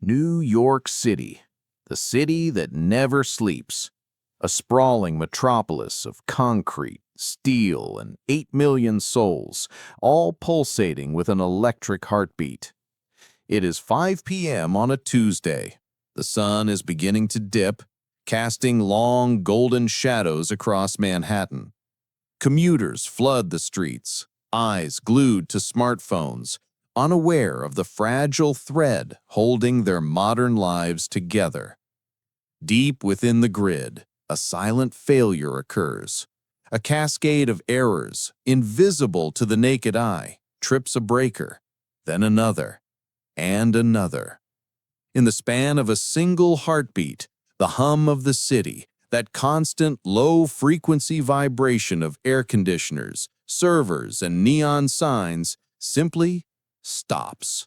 New York City, the city that never sleeps. A sprawling metropolis of concrete, steel, and 8 million souls, all pulsating with an electric heartbeat. It is 5 p.m. on a Tuesday. The sun is beginning to dip, casting long golden shadows across Manhattan. Commuters flood the streets, eyes glued to smartphones, unaware of the fragile thread holding their modern lives together. Deep within the grid, a silent failure occurs. A cascade of errors, invisible to the naked eye, trips a breaker, then another, and another. In the span of a single heartbeat, the hum of the city, that constant low-frequency vibration of air conditioners, servers, and neon signs, simply stops.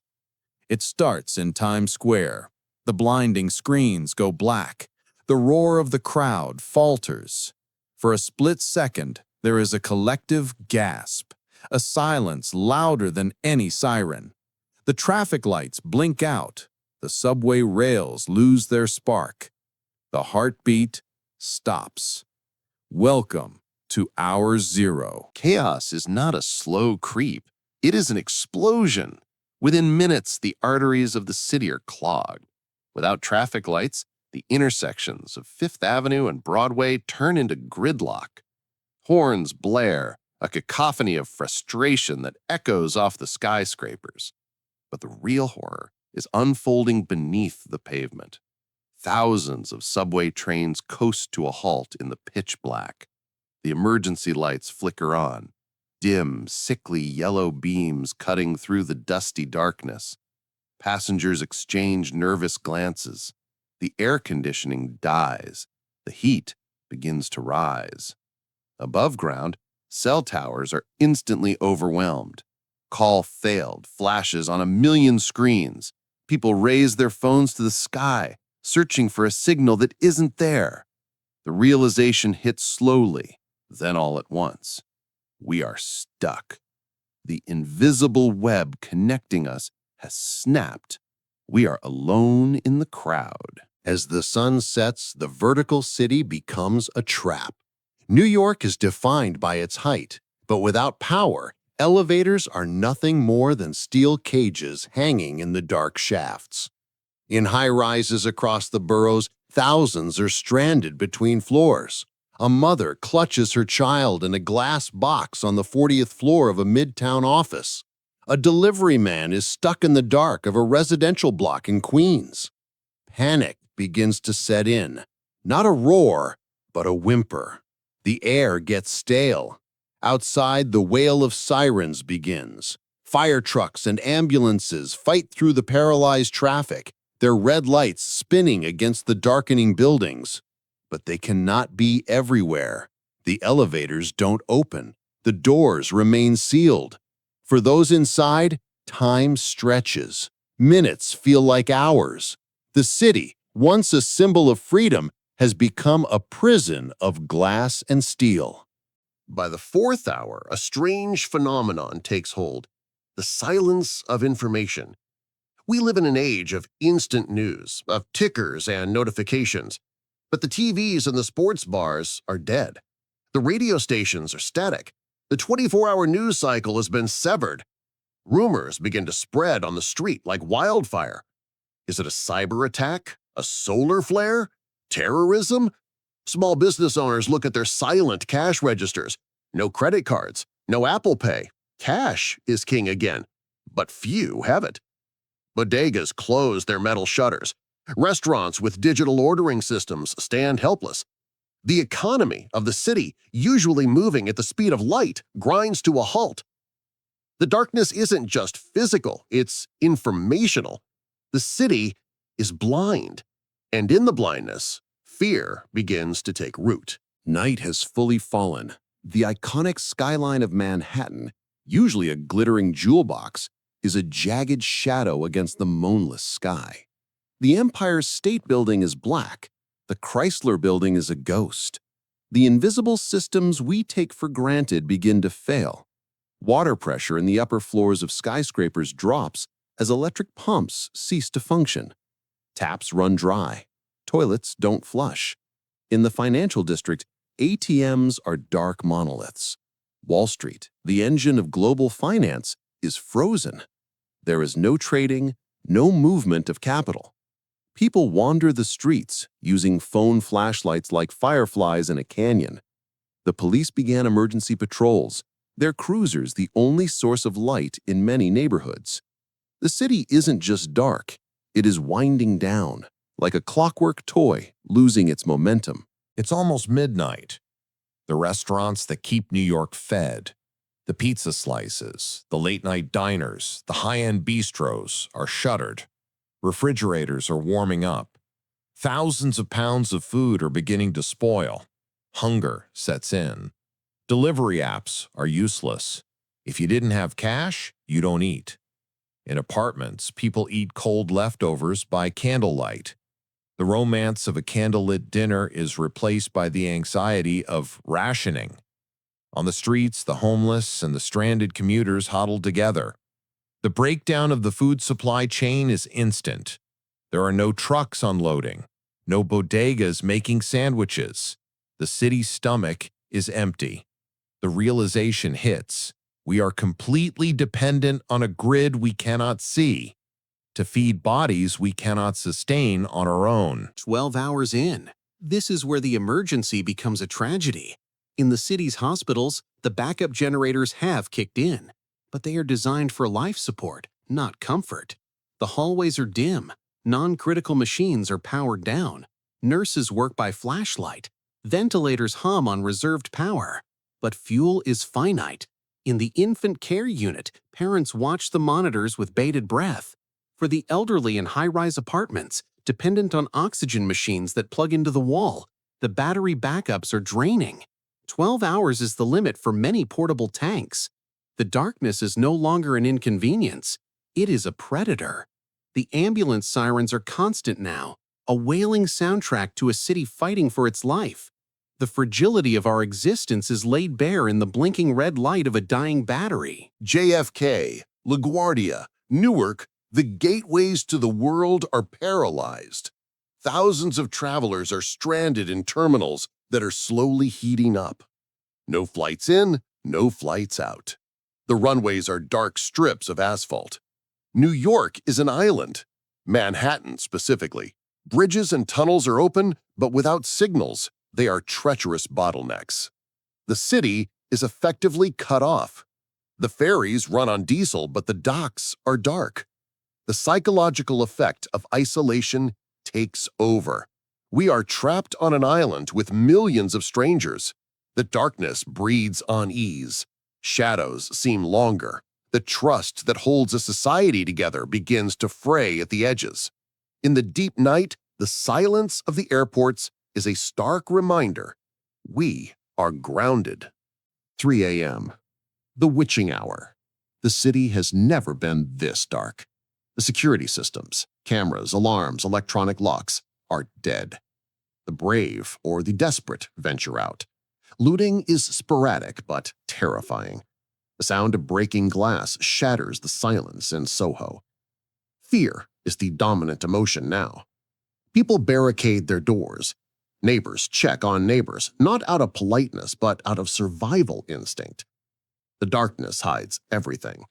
It starts in Times Square. The blinding screens go black. The roar of the crowd falters. For a split second, there is a collective gasp, a silence louder than any siren. The traffic lights blink out. The subway rails lose their spark. The heartbeat stops. Welcome to Hour Zero. Chaos is not a slow creep. It is an explosion. Within minutes, the arteries of the city are clogged. Without traffic lights, the intersections of Fifth Avenue and Broadway turn into gridlock. Horns blare, a cacophony of frustration that echoes off the skyscrapers. But the real horror is unfolding beneath the pavement. Thousands of subway trains coast to a halt in the pitch black. The emergency lights flicker on, dim, sickly yellow beams cutting through the dusty darkness. Passengers exchange nervous glances. The air conditioning dies. The heat begins to rise. Above ground, cell towers are instantly overwhelmed. Call failed flashes on a million screens. People raise their phones to the sky, searching for a signal that isn't there. The realization hits slowly, then all at once. We are stuck. The invisible web connecting us has snapped. We are alone in the crowd. As the sun sets, the vertical city becomes a trap. New York is defined by its height, but without power, elevators are nothing more than steel cages hanging in the dark shafts. In high-rises across the boroughs, thousands are stranded between floors. A mother clutches her child in a glass box on the 40th floor of a midtown office. A delivery man is stuck in the dark of a residential block in Queens. Panic begins to set in. Not a roar, but a whimper. The air gets stale. Outside, the wail of sirens begins. Fire trucks and ambulances fight through the paralyzed traffic, their red lights spinning against the darkening buildings. But they cannot be everywhere. The elevators don't open. The doors remain sealed. For those inside, time stretches. Minutes feel like hours. The city, once a symbol of freedom, has become a prison of glass and steel. By the fourth hour, a strange phenomenon takes hold: the silence of information. We live in an age of instant news, of tickers and notifications, but the TVs and the sports bars are dead. The radio stations are static. The 24-hour news cycle has been severed. Rumors begin to spread on the street like wildfire. Is it a cyber attack? A solar flare? Terrorism? Small business owners look at their silent cash registers. No credit cards, no Apple Pay. Cash is king again, but few have it. Bodegas close their metal shutters. Restaurants with digital ordering systems stand helpless. The economy of the city, usually moving at the speed of light, grinds to a halt. The darkness isn't just physical, it's informational. The city is blind, and in the blindness, fear begins to take root. Night has fully fallen. The iconic skyline of Manhattan, usually a glittering jewel box, is a jagged shadow against the moonless sky. The Empire State Building is black. The Chrysler Building is a ghost. The invisible systems we take for granted begin to fail. Water pressure in the upper floors of skyscrapers drops as electric pumps cease to function. Taps run dry. Toilets don't flush. In the financial district, ATMs are dark monoliths. Wall Street, the engine of global finance, is frozen. There is no trading, no movement of capital. People wander the streets, using phone flashlights like fireflies in a canyon. The police began emergency patrols, their cruisers the only source of light in many neighborhoods. The city isn't just dark, it is winding down, like a clockwork toy losing its momentum. It's almost midnight. The restaurants that keep New York fed, the pizza slices, the late-night diners, the high-end bistros are shuttered. Refrigerators are warming up. Thousands of pounds of food are beginning to spoil. Hunger sets in. Delivery apps are useless. If you didn't have cash, you don't eat. In apartments, people eat cold leftovers by candlelight. The romance of a candlelit dinner is replaced by the anxiety of rationing. On the streets, the homeless and the stranded commuters huddle together. The breakdown of the food supply chain is instant. There are no trucks unloading, no bodegas making sandwiches. The city's stomach is empty. The realization hits. We are completely dependent on a grid we cannot see to feed bodies we cannot sustain on our own. 12 hours in. This is where the emergency becomes a tragedy. In the city's hospitals, the backup generators have kicked in, but they are designed for life support, not comfort. The hallways are dim. Non-critical machines are powered down. Nurses work by flashlight. Ventilators hum on reserved power. But fuel is finite. In the infant care unit, parents watch the monitors with bated breath. For the elderly in high-rise apartments, dependent on oxygen machines that plug into the wall, the battery backups are draining. 12 hours is the limit for many portable tanks. The darkness is no longer an inconvenience. It is a predator. The ambulance sirens are constant now, a wailing soundtrack to a city fighting for its life. The fragility of our existence is laid bare in the blinking red light of a dying battery. JFK, LaGuardia, Newark, the gateways to the world are paralyzed. Thousands of travelers are stranded in terminals that are slowly heating up. No flights in, no flights out. The runways are dark strips of asphalt. New York is an island. Manhattan, specifically. Bridges and tunnels are open, but without signals. They are treacherous bottlenecks. The city is effectively cut off. The ferries run on diesel, but the docks are dark. The psychological effect of isolation takes over. We are trapped on an island with millions of strangers. The darkness breeds unease. Shadows seem longer. The trust that holds a society together begins to fray at the edges. In the deep night, the silence of the airports is a stark reminder. We are grounded. 3 a.m. The witching hour. The city has never been this dark. The security systems, cameras, alarms, electronic locks are dead. The brave or the desperate venture out. Looting is sporadic but terrifying. The sound of breaking glass shatters the silence in Soho. Fear is the dominant emotion now. People barricade their doors. Neighbors check on neighbors, not out of politeness but out of survival instinct. The darkness hides everything.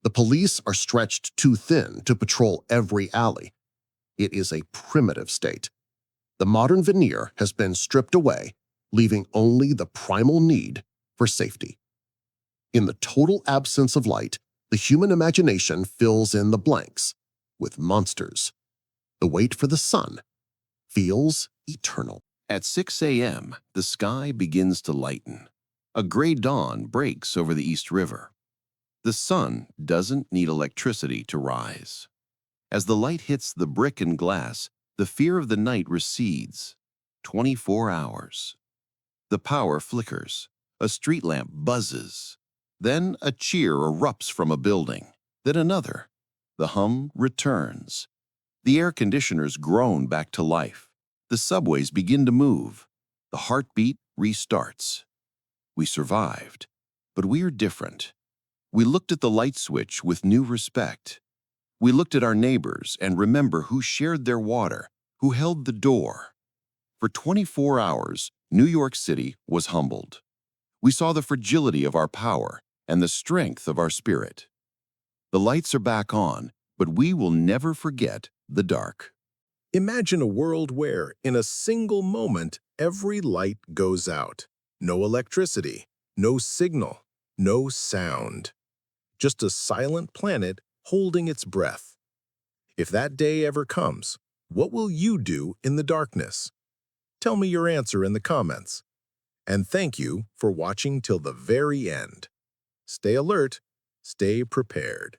The police are stretched too thin to patrol every alley. It is a primitive state. The modern veneer has been stripped away, leaving only the primal need for safety. In the total absence of light, the human imagination fills in the blanks with monsters. The wait for the sun feels eternal. At 6 a.m., the sky begins to lighten. A gray dawn breaks over the East River. The sun doesn't need electricity to rise. As the light hits the brick and glass, the fear of the night recedes. 24 hours. The power flickers. A street lamp buzzes. Then a cheer erupts from a building. Then another. The hum returns. The air conditioners groan back to life. The subways begin to move. The heartbeat restarts. We survived, but we are different. We looked at the light switch with new respect. We looked at our neighbors and remember who shared their water, who held the door. For 24 hours, New York City was humbled. We saw the fragility of our power and the strength of our spirit. The lights are back on, but we will never forget the dark. Imagine a world where, in a single moment, every light goes out. No electricity, no signal, no sound. Just a silent planet holding its breath. If that day ever comes, what will you do in the darkness? Tell me your answer in the comments. And thank you for watching till the very end. Stay alert, stay prepared.